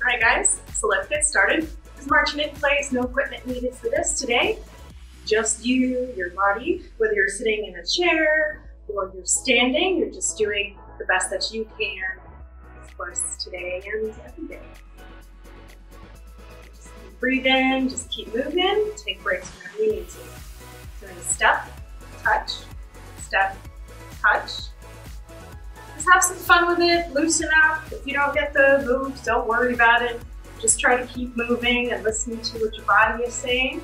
All right, guys, so let's get started. There's marching in place, no equipment needed for this today. Just you, your body, whether you're sitting in a chair or you're standing, you're just doing the best that you can, of course, today and every day. Just keep breathing, just keep moving, take breaks whenever you need to. So we're gonna step, touch, just have some fun with it, loosen up. If you don't get the moves, don't worry about it. Just try to keep moving and listening to what your body is saying.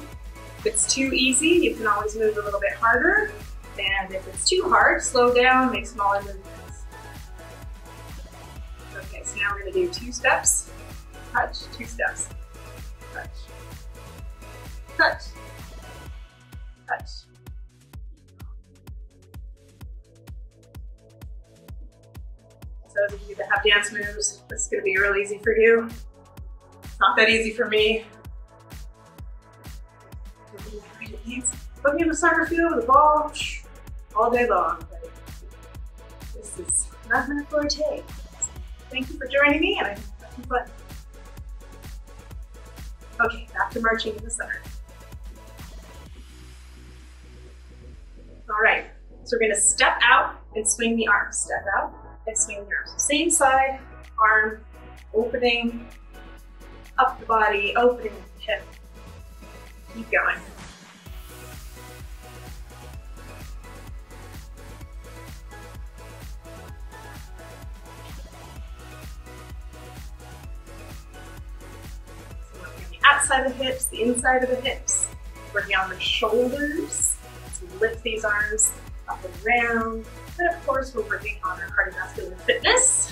If it's too easy, you can always move a little bit harder. And if it's too hard, slow down, make smaller movements. Okay, so now we're gonna do 2 steps, touch, 2 steps, touch, touch, touch. Those of you that have dance moves, this is going to be real easy for you. It's not that easy for me. Looking at the soccer field with a ball all day long. But this is not my forte. Thank you for joining me, and I'm having fun. Okay, back to marching in the center. All right, so we're going to step out and swing the arms. Step out and swing the arms. Same side, arm, opening up the body, opening the hip. Keep going. So working on the outside of the hips, the inside of the hips. Working on the shoulders. So lift these arms up and around. And of course, we're working on our cardiovascular fitness.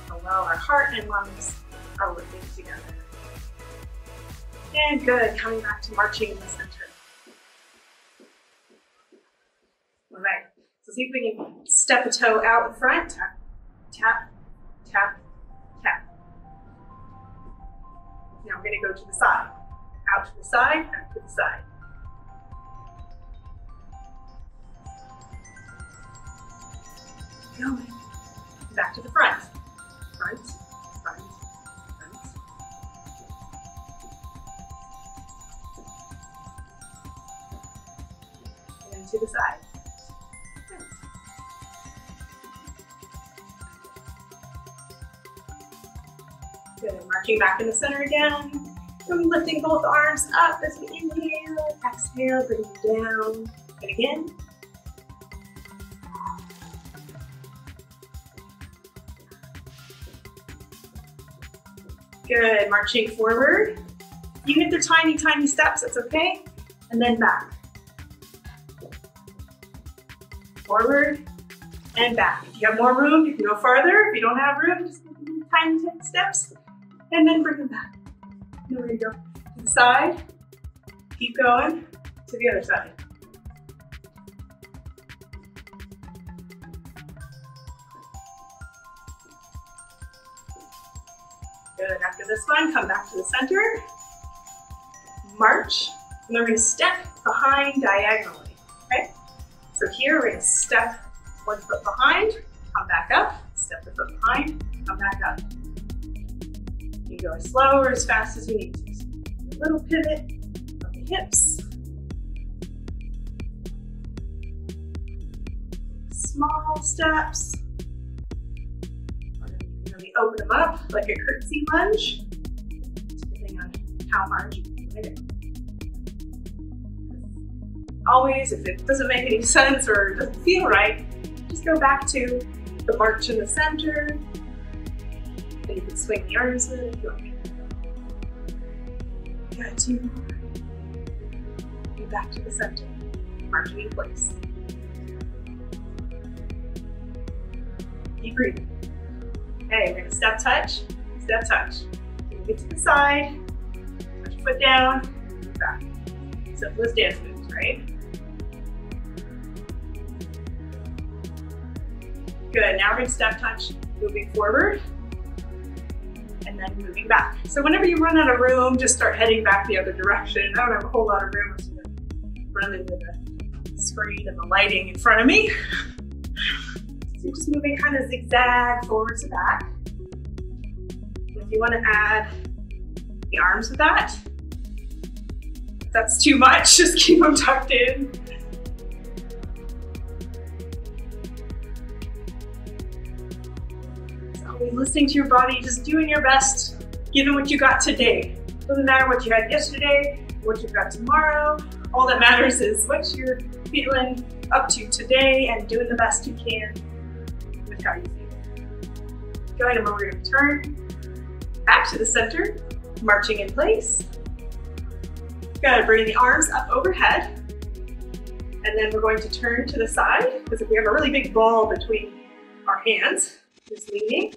So well, our heart and lungs are working together. And good, coming back to marching in the center. All right, so see if we can step a toe out in front. Tap, tap, tap, tap. Now we're gonna go to the side. Out to the side, out to the side. Going. Back to the front. Front, front, front. And to the side. Good. Marching back in the center again. And lifting both arms up as we inhale. Exhale, bring them down. And again. Good, marching forward. Even if they're tiny, tiny steps, that's okay. And then back. Forward and back. If you have more room, you can go farther. If you don't have room, just tiny steps. And then bring them back. And there we go. To the side. Keep going. To the other side. Good, after this one, come back to the center, march, and then we're gonna step behind diagonally, okay? So here we're gonna step 1 foot behind, come back up, step the foot behind, come back up. You go as slow or as fast as you need to. So a little pivot of the hips. Small steps. Open them up like a curtsy lunge, depending on how hard you want to go. Always, if it doesn't make any sense or doesn't feel right, just go back to the march in the center, and you can swing the arms with it if you want. Got 2 more. And back to the center, marching in place. Keep breathing. Okay, we're gonna step, touch, step, touch. We're gonna get to the side, touch your foot down, back. Simple as dance moves, right? Good, now we're gonna step, touch, moving forward, and then moving back. So whenever you run out of room, just start heading back the other direction. I don't have a whole lot of room, so I'm gonna run into the screen and the lighting in front of me. So just moving kind of zigzag forward to back. And If you want to add the arms with that, if that's too much, just keep them tucked in. So always listening to your body, just doing your best, giving what you got today. Doesn't matter what you had yesterday, what you've got tomorrow. All that matters is what you're feeling up to today and doing the best you can with how you feel. Go ahead and we're going to turn back to the center, marching in place. Good, bring the arms up overhead. And then we're going to turn to the side, because if we have a really big ball between our hands, just leaning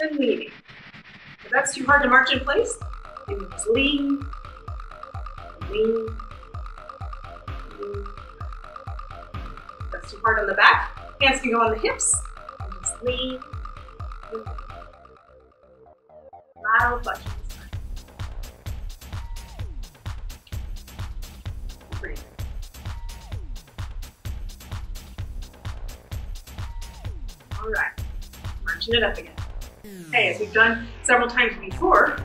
and leaning. If that's too hard to march in place, you can just lean, lean, lean. If that's too hard on the back, hands can go on the hips, and just lean, lean. Lateral flexion. Breathe. All right, marching it up again. Okay, as we've done several times before,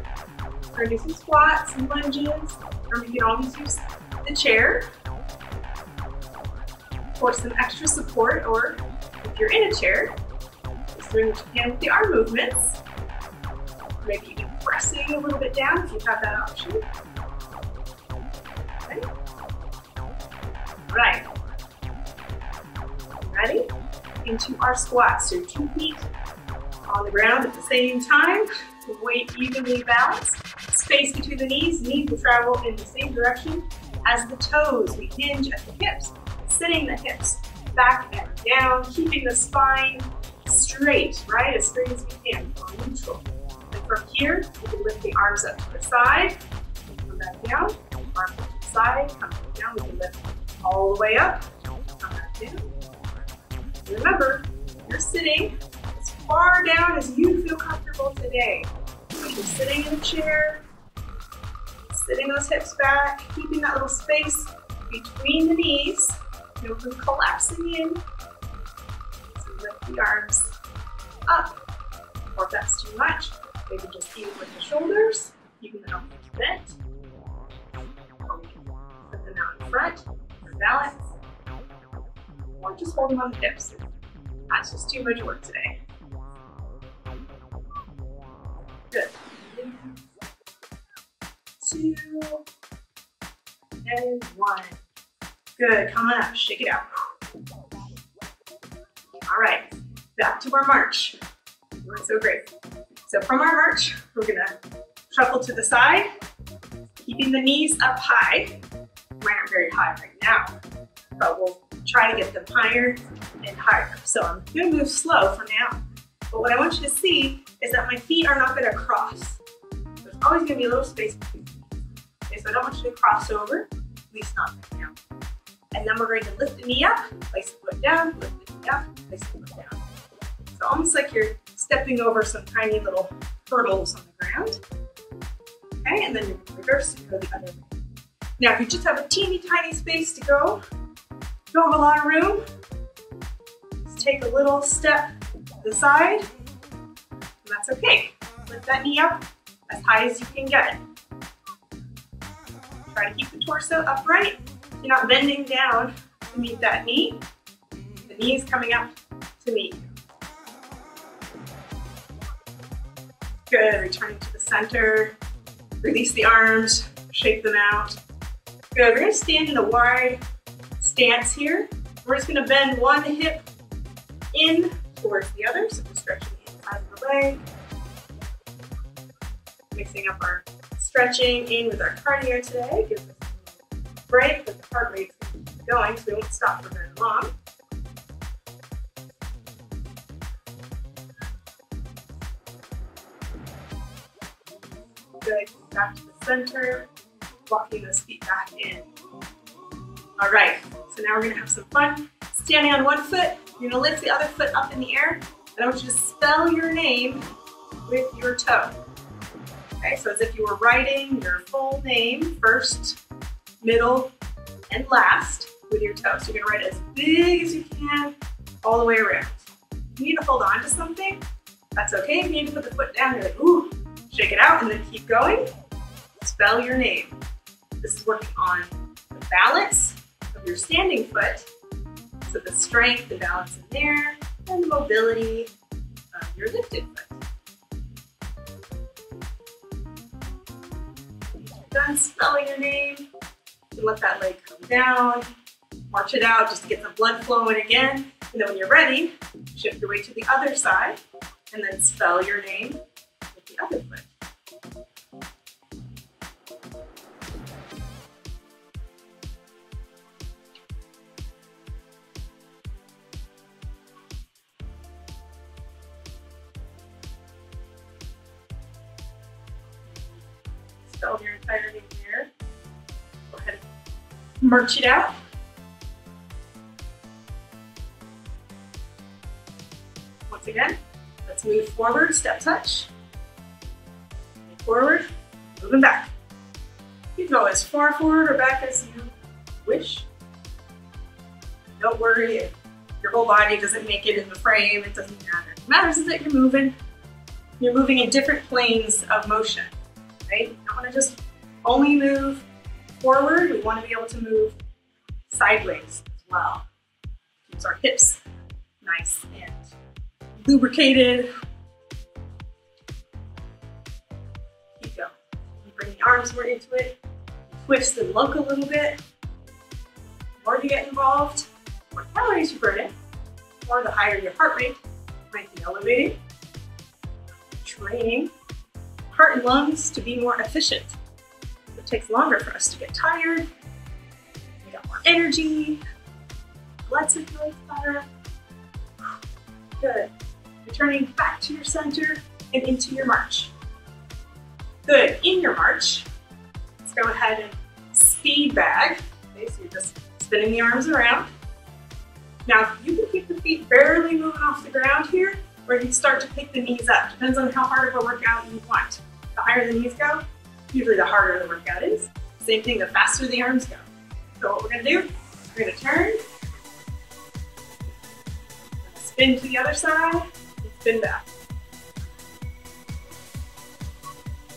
we're gonna do some squats, some lunges, or you can always use the chair for some extra support, or if you're in a chair, just doing what you can with the arm movements. Maybe even pressing a little bit down if you have that option. Okay. All right. Ready? Into our squats. So 2 feet on the ground at the same time. Weight evenly balanced. Space between the knees. Knees will travel in the same direction as the toes. We hinge at the hips. Sitting the hips back and down. Keeping the spine straight, right? As straight as we can. On neutral. And from here, we can lift the arms up to the side. Come back down. Arms up to the side. Come back down. We can lift all the way up. Come back down. Remember, you're sitting as far down as you feel comfortable today. If you're sitting in a chair, sitting those hips back, keeping that little space between the knees, no from collapsing in. So lift the arms up, or if that's too much, maybe just even with the shoulders, keeping the elbows bent. Or we can put them out in front for balance. Or just hold them on the hips. That's just too much work today. Good. 2 and 1. Good. Come on up. Shake it out. All right. Back to our march. You're doing so great. So from our march, we're gonna shuffle to the side, keeping the knees up high. Mine aren't very high right now, but we'll try to get them higher and higher. So I'm gonna move slow for now. But what I want you to see is that my feet are not gonna cross. There's always gonna be a little space between feet. Okay, so I don't want you to cross over, at least not right now. And then we're going to lift the knee up, place the foot down, lift the knee up, place the foot down. So almost like you're stepping over some tiny little hurdles on the ground. Okay, and then you reverse and go the other way. Now, if you just have a teeny tiny space to go, don't have a lot of room, just take a little step to the side, and that's okay. Lift that knee up as high as you can get. Try to keep the torso upright. You're not bending down to meet that knee. The knee is coming up to meet you. Good, returning to the center. Release the arms, shake them out. Good, we're gonna stand in a wide stance here. We're just gonna bend one hip in towards the other, so we're stretching the inside of the leg. Mixing up our stretching in with our cardio today. Gives us a break, but the heart rate's going, so we won't stop for very long. Good, back to the center, walking those feet back in. All right, so now we're gonna have some fun. Standing on one foot, you're gonna lift the other foot up in the air, and I want you to spell your name with your toe. Okay, so as if you were writing your full name, first, middle, and last with your toe. So you're gonna write as big as you can all the way around. If you need to hold on to something, that's okay. If you need to put the foot down, you're like, ooh, Shake it out and then keep going. Spell your name. This is working on the balance of your standing foot. So the strength and balance in there, and the mobility of your lifted foot. When you're done spelling your name, you can let that leg come down, march it out just to get the blood flowing again. And then when you're ready, shift your weight to the other side and then spell your name with the other foot. Spell your entire name there. Go ahead and march it out. Once again, let's move forward, step touch. Move forward, moving back. You can go as far forward or back as you wish. Don't worry if your whole body doesn't make it in the frame, it doesn't matter. What matters is that you're moving. You're moving in different planes of motion. Right? You don't want to just only move forward. We want to be able to move sideways as well. Keeps our hips nice and lubricated. Keep going. You bring the arms more into it. Twist and look a little bit. The more you get involved, the more calories you burn in, or the higher your heart rate might be elevating. Training heart and lungs to be more efficient. It takes longer for us to get tired. We got more energy. Blood circulates better. Good. Returning back to your center and into your march. Good. In your march, let's go ahead and speed bag. Okay, so you're just spinning the arms around. Now, you can keep the feet barely moving off the ground here, or you can start to pick the knees up. Depends on how hard of a workout you want. The higher the knees go, usually the harder the workout is. Same thing, the faster the arms go. So what we're gonna do, we're gonna turn, spin to the other side, and spin back.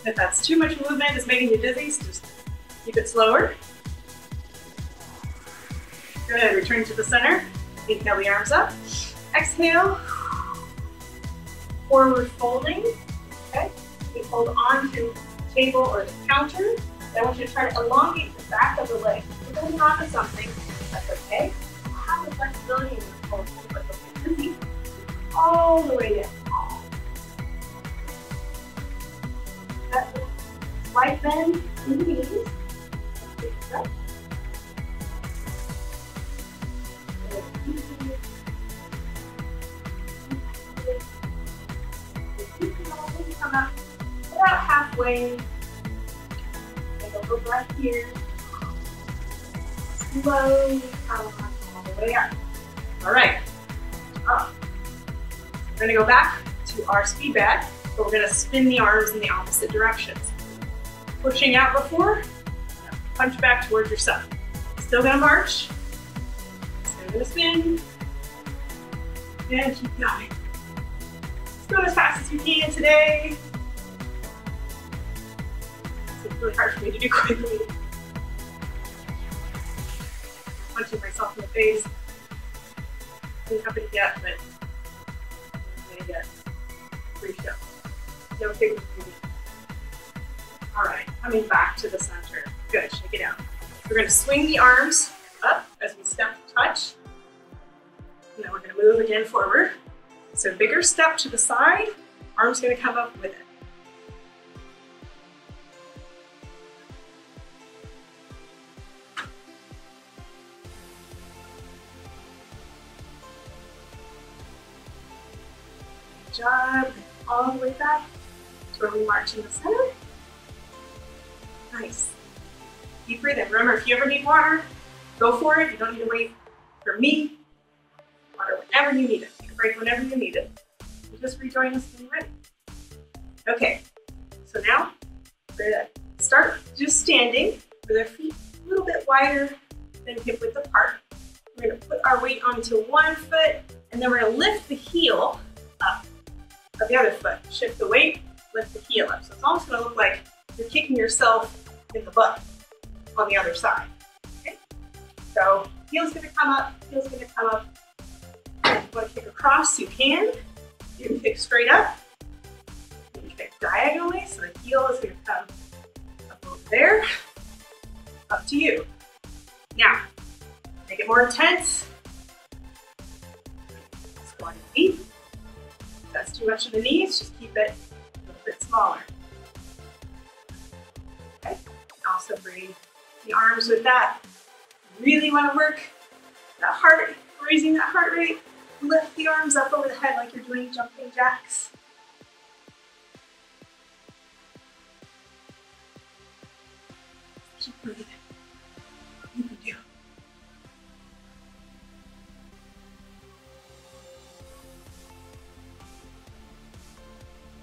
If that's too much movement, it's making you dizzy, so just keep it slower. Good, return to the center. Inhale the arms up. Exhale, forward folding, okay? You hold on to the table or the counter. I want you to try to elongate the back of the leg. If you're holding on to something, that's okay. Have the flexibility in the whole thing, but don't get dizzy. All the way down. That slight bend in the knees. Come up about halfway. Take a little breath here. Slowly come all the way up. All right. Up. We're going to go back to our speed bag, but we're going to spin the arms in the opposite directions. Pushing out before, punch back towards yourself. Still going to march. Still going to spin. And keep going. Go as fast as you can today. It's really hard for me to do quickly. Punching myself in the face. Didn't happen yet, but I'm gonna get 3 shows. No big deal. All right, coming back to the center. Good, shake it out. We're gonna swing the arms up as we step touch. And then we're gonna move again forward. So bigger step to the side, arm's gonna come up with it. Good job, all the way back to where we march in the center. Nice. Keep breathing. Remember, if you ever need water, go for it. You don't need to wait for me. Water whenever you need it. Take a break whenever you need it. And just rejoin us when you're ready. Okay, so now we're gonna start just standing with our feet a little bit wider than hip width apart. We're gonna put our weight onto one foot, and then we're gonna lift the heel up of the other foot. Shift the weight lift the heel up. So it's almost going to look like you're kicking yourself in the butt on the other side. Okay? So heel's going to come up, heel's going to come up. If you want to kick across, you can. You can kick straight up. You can kick diagonally, so the heel is going to come up over there. Up to you. Now, make it more intense. Squatting deep. If that's too much of the knees, just keep it a little bit smaller. Okay. Also bring the arms with that. Really want to work that heart, raising that heart rate. Lift the arms up over the head like you're doing jumping jacks. Keep breathing. You can do it.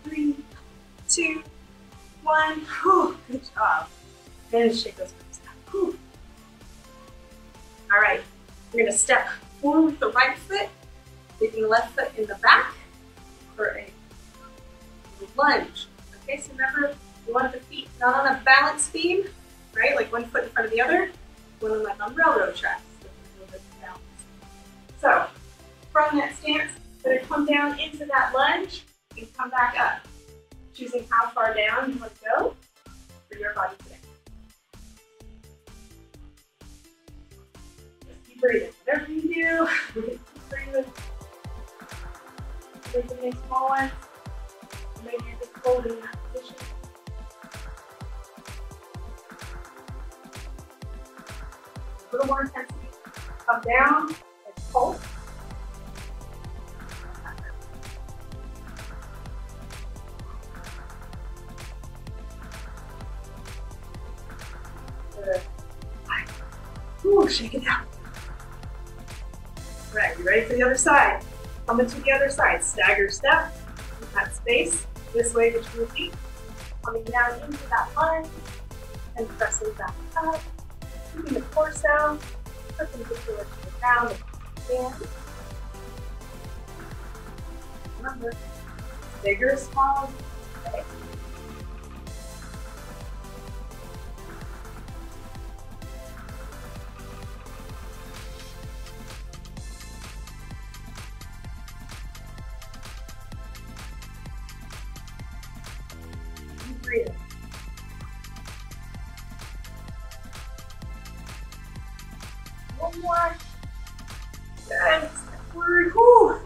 3, 2, 1. Whew, good job. And shake those arms down. Whew. All right, we're gonna step forward with the right foot, taking the left foot in the back for a lunge. Okay, so remember, you want the feet not on a balance beam, right? Like one foot in front of the other, one like on railroad tracks. So, from that stance, we're gonna come down into that lunge and come back up, choosing how far down you want to go for your body today. Just keep breathing. Whatever you do, keep breathing. Take a nice small one. Maybe you're just holding that position. A little more intensity. Come down and pulse. Good. Ooh, shake it out. All right, you ready for the other side? Coming to the other side. Stagger step. Keep that space this way between the feet. Coming down into that lunge and pressing back up. Keeping the core down. Perpendicular to the ground. And remember, bigger or smaller. Okay. Breathe. One more. Good. Step forward. Whew.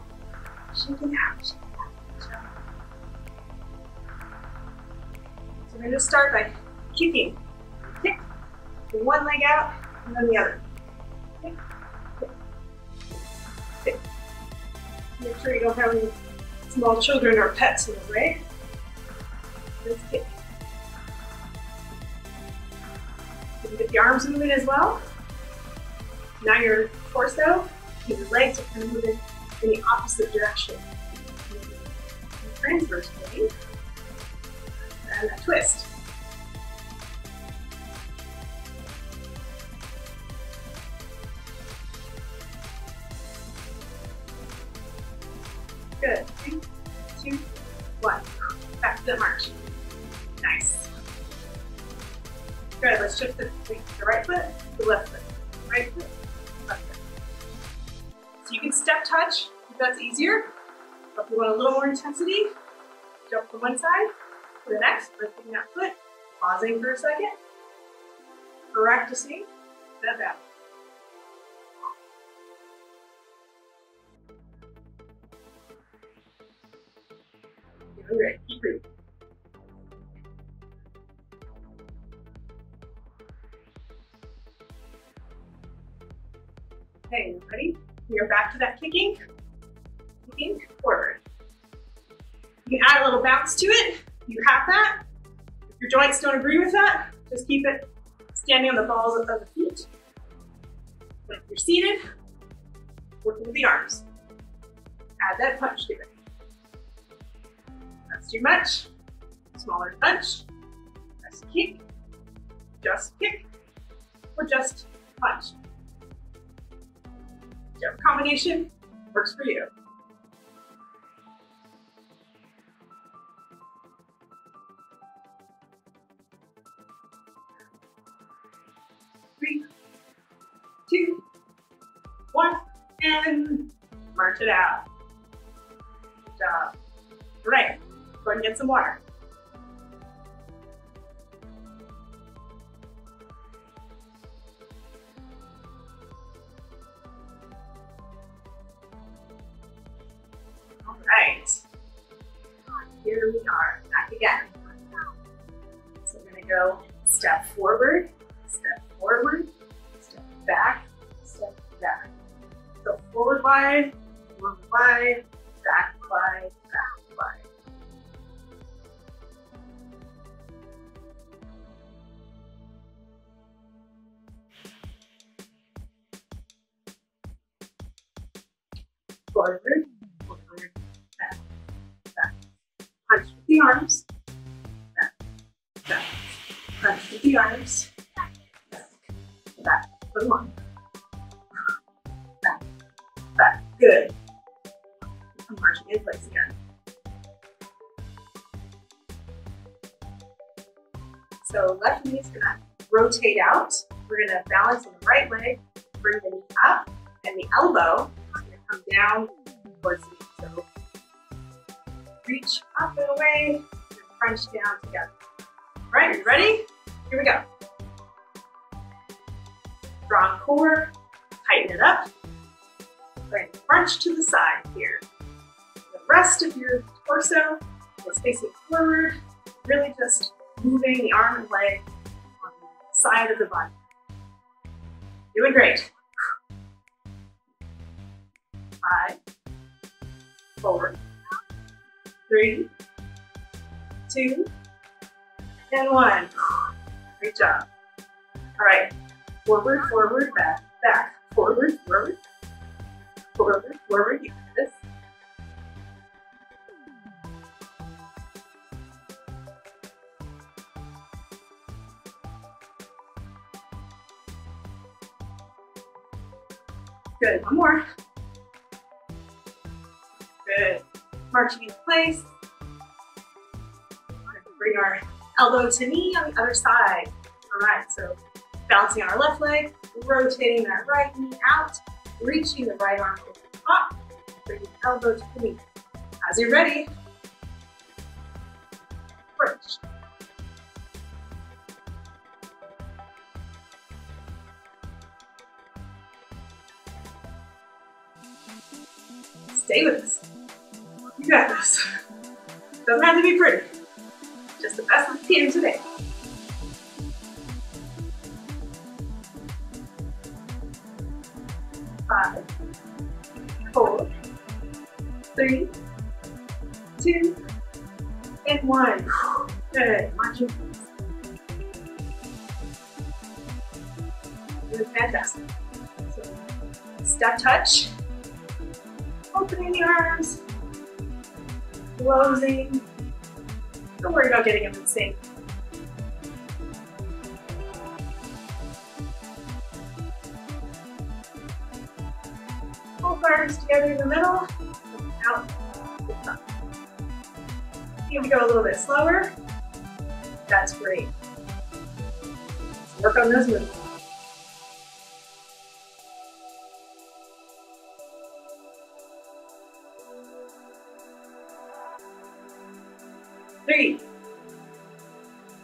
Shake it out. Shake it out. Good job. So we're going to start by kicking. Kick. With one leg out and then the other. Kick. Kick. Kick. Make sure you don't have any small children or pets in the way. Let's kick. You can get the arms moving as well. Now your torso and your legs are kind of moving in the opposite direction. Transverse plane. And a twist. Good. 3, 2, 1. Back to the march. Nice. Good. Let's shift the right foot to the left foot. Right foot, left foot. So you can step touch if that's easier. But if you want a little more intensity, jump from one side to the next, lifting that foot, pausing for a second, practicing that balance. Doing great. Keep breathing. Okay, ready? We are back to that kicking. Kicking forward. You can add a little bounce to it. You have that. If your joints don't agree with that, just keep it standing on the balls of the feet. When you're seated, working with the arms. Add that punch to it. That's too much. Smaller punch. Just kick. Just kick. Or just punch. Whichever combination works for you. and march it out. Good job. All right, go ahead and get some water. All right, here we are, back again. So we're gonna go step forward, step back, step back. So forward wide, back wide, back wide. Forward, back, back. Punch with the arms, back, back. Punch with the arms, back, back. Put them on. Back, back. Good. I'm marching in place again. So left knee is gonna rotate out. We're gonna balance on the right leg, bring the knee up, and the elbow is gonna come down towards the knee. So reach up and away, and crunch down together. All right, are you ready? Here we go. Strong core, tighten it up. Bring the crunch to the side here. The rest of your torso is facing forward, really just moving the arm and leg on the side of the body. Doing great. 5, 4, 3, 2, and 1. Great job. All right, forward, forward, back, back, forward, forward, forward, forward. You got this. Good, one more. Good. Marching into place. Bring our elbow to knee on the other side. All right, so balancing on our left leg, rotating that right knee out, reaching the right arm over the top, bringing the elbow to the knee. As you're ready, crunch. Stay with us. You got this. Doesn't have to be pretty. Just the best we can today. 5, 4, 3, 2, and 1. Good. Marching. Doing fantastic. So, step touch. Opening the arms. Closing. Don't worry about getting them in sync. Both arms together in the middle, out the top. Here we go a little bit slower. That's great. Let's work on those movements. Three,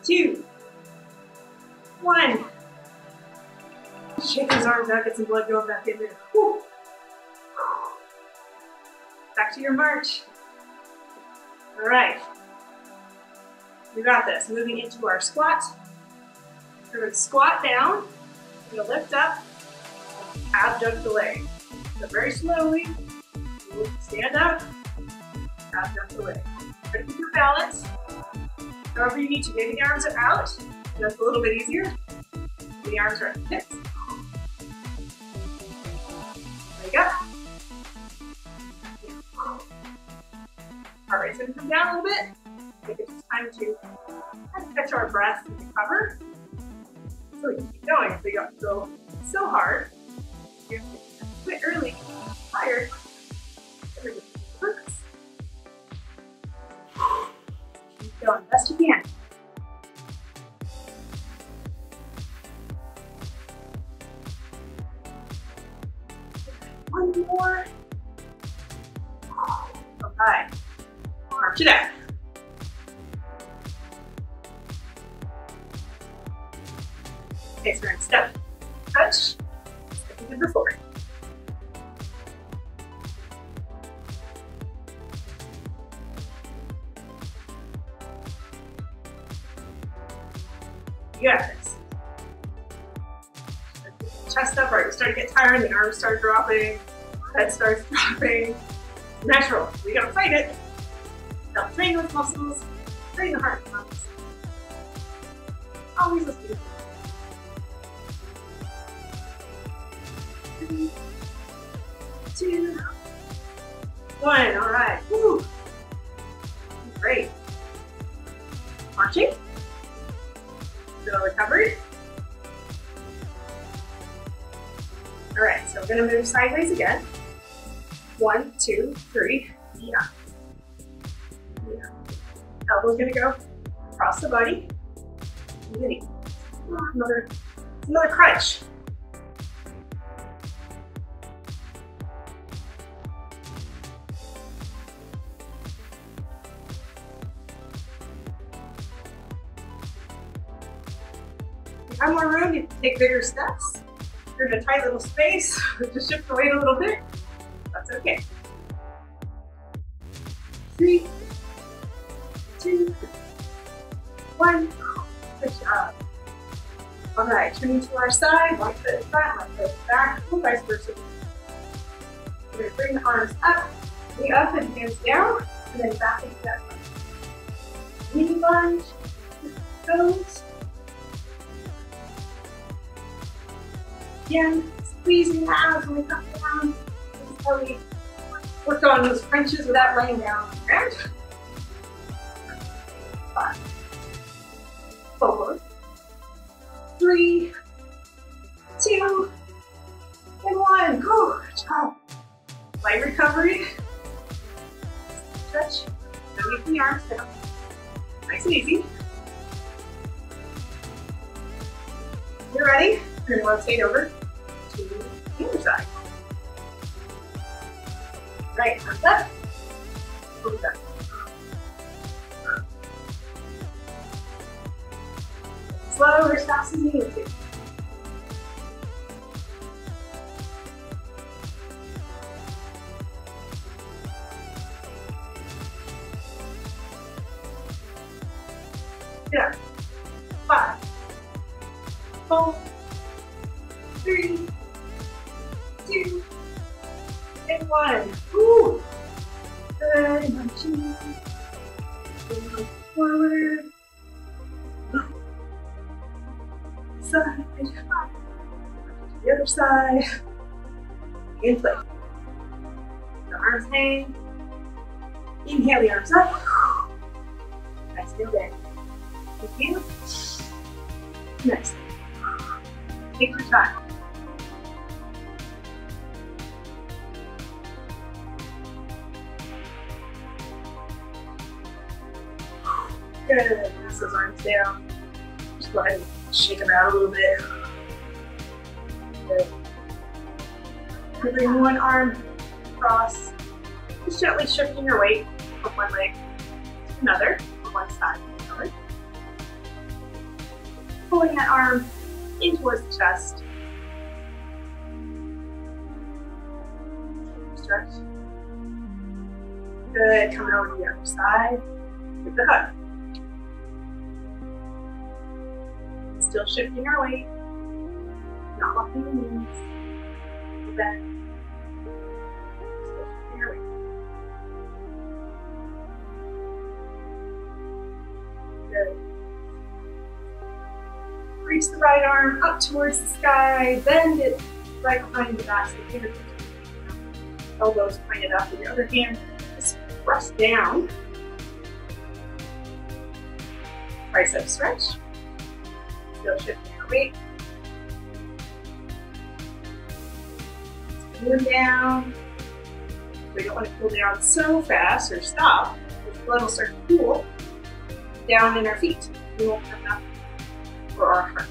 2, 1. Shake those arms out, get some blood going back in there. Whew. Back to your march. All right. You got this. Moving into our squat. We're going to squat down. We're going to lift up. Abduct the leg. So very slowly. Stand up. Abduct the leg. Try to keep your balance. However you need to. Maybe the arms are out. That's a little bit easier. The arms are at the hips. There you go. Heart rate's going to come down a little bit. I think it's time to kind of catch our breath and recover. So we can keep going. If we go so hard, you're going to quit early, tired. Works. Keep going best you can. One little more. Okay. March it out. Okay, so we're gonna step, touch, like we did before. You got this. Chest up, right? We start to get tired, the arms start dropping, head starts dropping. It's natural. We gotta fight it. Help train those muscles, train the heart muscles. Always with you. 3, 2, 1. All right. Woo. Great. Marching. Still recovered. All right, so we're gonna move sideways again. 1, 2, 3, yeah. Yeah. Elbow's gonna go across the body. Another crunch. If you have more room, you can take bigger steps. If you're in a tight little space, just shift the weight a little bit. That's okay. 3, 2, 1. Good job. All right, turning to our side, one foot in front, one foot back, or vice versa. We're going to bring the arms up, knee up and hands down, and then back into that lunge. Knee lunge, toes. Again, squeezing the abs when we come down. This is how we work on those crunches without laying down on the ground. 5, 4, 3, 2, and 1. Good job. Light recovery. Stretch. Don't leave the arms down. Nice and easy. You're ready? We're going to rotate over to the other side. Right arms up. Move up. Slow or as fast as you need to. Yeah. 5, 4, 3, 2, and 1. Woo! Good. Munching. Forward. Side. The other side. In place. The arms hang. Inhale the arms up. Nice. Feel there. Inhale. Nice. Take your time. Good. Press those arms down. Just go ahead and shake them out a little bit. Good. Bring one arm across. Just gently shifting your weight from one leg to another, from one side to the other. Pulling that arm in towards the chest. Stretch. Good. Coming over to the other side with the hug. Still shifting our weight. Not locking the knees. Bend. Still shifting our weight. Good. Reach the right arm up towards the sky, bend it right behind the back, so the fingertips elbows pointed up, with the other hand just press down. Tricep stretch. Still shifting our weight. Cool down. We don't want to cool down so fast or stop, because the blood will start to cool down in our feet. We won't have enough for our heart.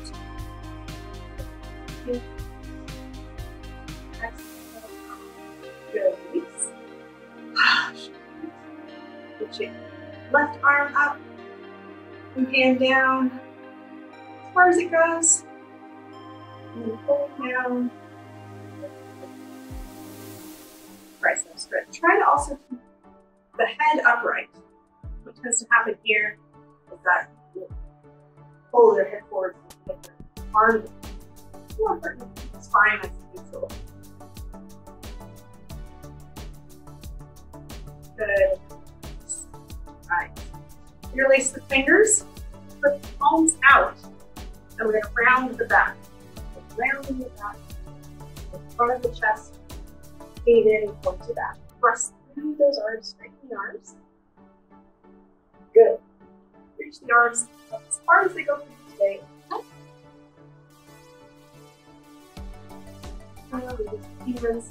Reach it. Left arm up and hand down as far as it goes. And then pull down. Tricep stretch. Try to also keep the head upright. What tends to happen here is that you pull your head forward and get your arm more important. Spine as neutral. Good. Right. Interlace the fingers, put the palms out, and we're going to round the back. Rounding the back, in front of the chest, cave in and point to back. Press through those arms, straighten the arms. Good. Reach the arms up as far as they go for you today. Hands,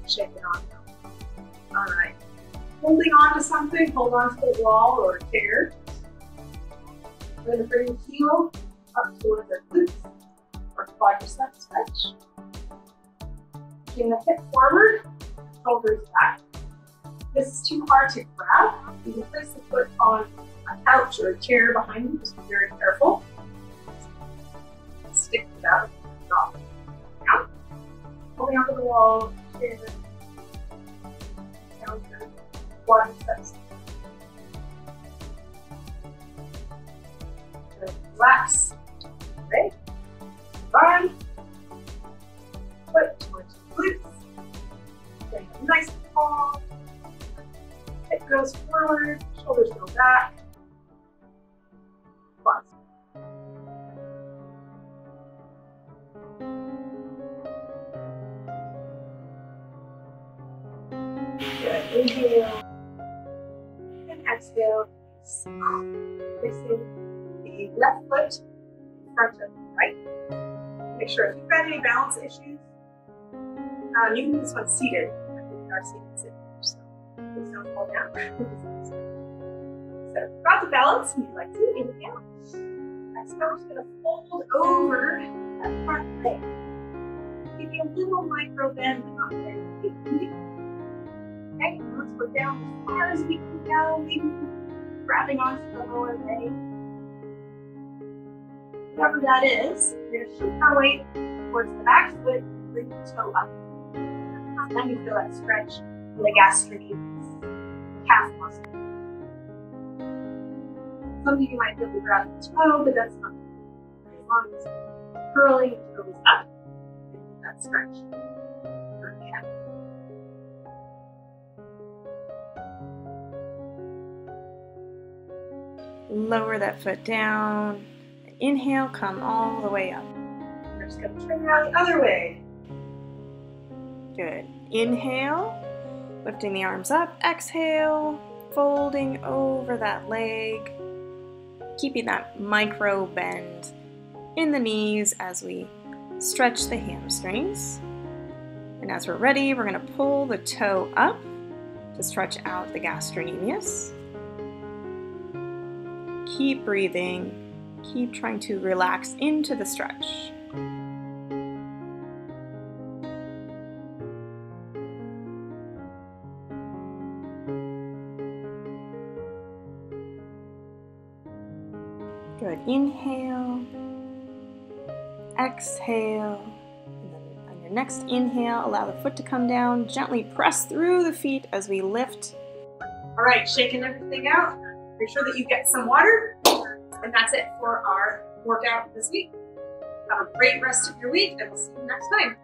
shake it on. All right. Holding on to something, hold on to the wall or a chair. We're going to bring the heel up towards our glutes or quadricep stretch. Bring the hip forward, shoulders back. This is too hard to grab. You can place the foot on a couch or a chair behind you. Just be very careful. Stick it out. Drop it down. Holding onto the wall, chair, counter, quadriceps. Relax. Okay. Arm. Foot towards the glutes. Getting nice and tall. Hip goes forward. Shoulders go back. Quads. Good. Inhale. And exhale. Placing the left foot in front of the right. Make sure if you've got any balance issues, you can do this one seated. We are seated sitting here, so please don't fall down. So if you've got the balance and you'd like to, inhale. Exhale, we're just going to fold over that front leg. Give you a little micro bend, but not very deep. Okay, now let's go down as far as we can go, maybe grabbing onto the lower leg. Whatever that is, we're going to shift our weight towards the back foot and bring the toe up. And then you feel that stretch in the gastrocnemius, calf muscle. Some of you might be able to grab the toe, but that's not as long as curling the toes up and that stretch for the calf. Lower that foot down. Inhale, come all the way up. We're just going to turn around the other way. Good. Inhale, lifting the arms up. Exhale, folding over that leg. Keeping that micro bend in the knees as we stretch the hamstrings. And as we're ready, we're going to pull the toe up to stretch out the gastrocnemius. Keep breathing. Keep trying to relax into the stretch. Good. Inhale. Exhale. And then on your next inhale, allow the foot to come down. Gently press through the feet as we lift. All right, shaking everything out. Make sure that you get some water. And that's it for our workout this week. Have a great rest of your week, and we'll see you next time.